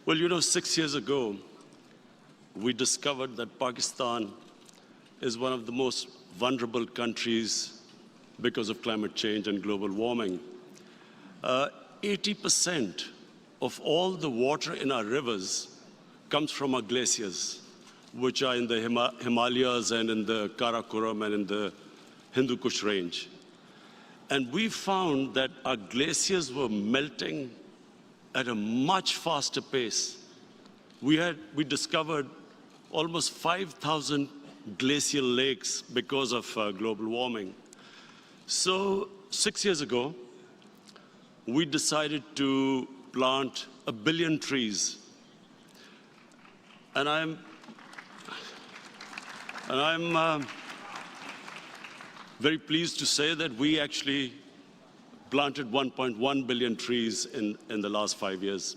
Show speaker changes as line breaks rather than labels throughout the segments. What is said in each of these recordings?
Well, 6 years ago, we discovered that Pakistan is one of the most vulnerable countries because of climate change and global warming. 80% of all the water in our rivers comes from our glaciers, which are in the Himalayas and in the Karakoram and in the Hindu Kush range. And we found that our glaciers were melting at a much faster pace. We discovered almost 5,000 glacial lakes because of global warming. So 6 years ago, we decided to plant 1 billion trees. And I'm very pleased to say that we actually planted 1.1 billion trees in the last 5 years.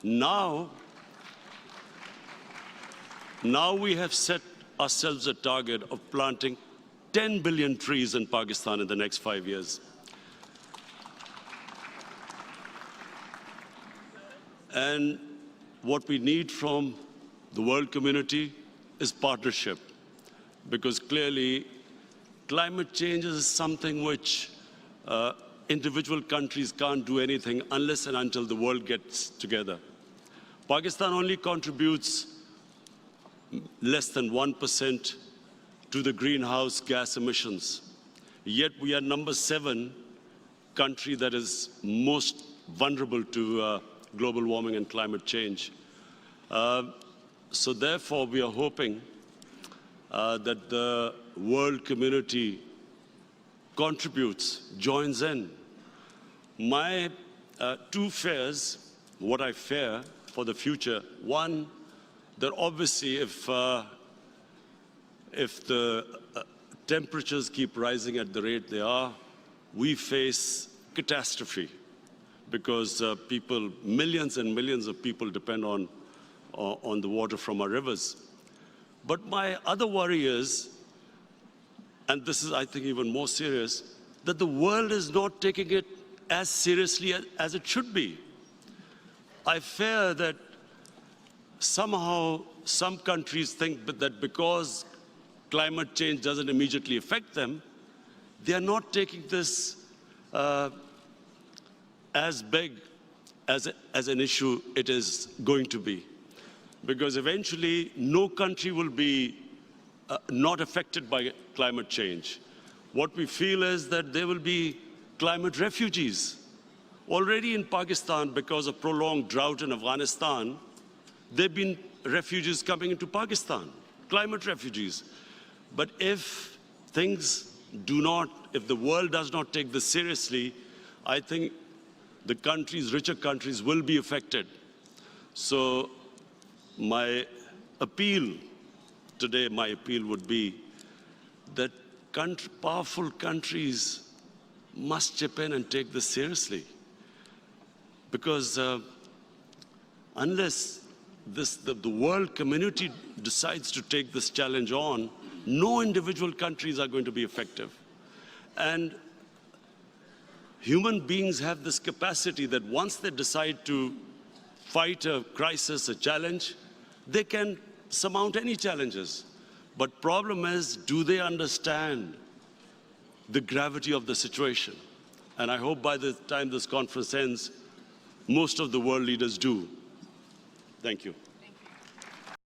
Now we have set ourselves a target of planting 10 billion trees in Pakistan in the next 5 years. And what we need from the world community is partnership, because clearly climate change is something which individual countries can't do anything unless and until the world gets together. Pakistan only contributes less than 1% to the greenhouse gas emissions. Yet we are number 7 country that is most vulnerable to global warming and climate change. So therefore, we are hoping that the world community contributes, joins in. My 2 fears, what I fear for the future: one, that obviously if the temperatures keep rising at the rate they are, we face catastrophe, because millions and millions of people depend on the water from our rivers. But my other worry is, and this is, I think, even more serious, that the world is not taking it as seriously as it should be. I fear that somehow some countries think that because climate change doesn't immediately affect them, they are not taking this as big as an issue it is going to be. Because eventually, no country will be not affected by climate change. What we feel is that there will be climate refugees. Already in Pakistan, because of prolonged drought in Afghanistan, there have been refugees coming into Pakistan, climate refugees. But if the world does not take this seriously, I think the richer countries will be affected. So my appeal today would be that powerful countries must chip in and take this seriously. Because unless the world community decides to take this challenge on, no individual countries are going to be effective. And human beings have this capacity that once they decide to fight a crisis, a challenge, they can surmount any challenges. But problem is, do they understand the gravity of the situation? And I hope by the time this conference ends, most of the world leaders do. Thank you.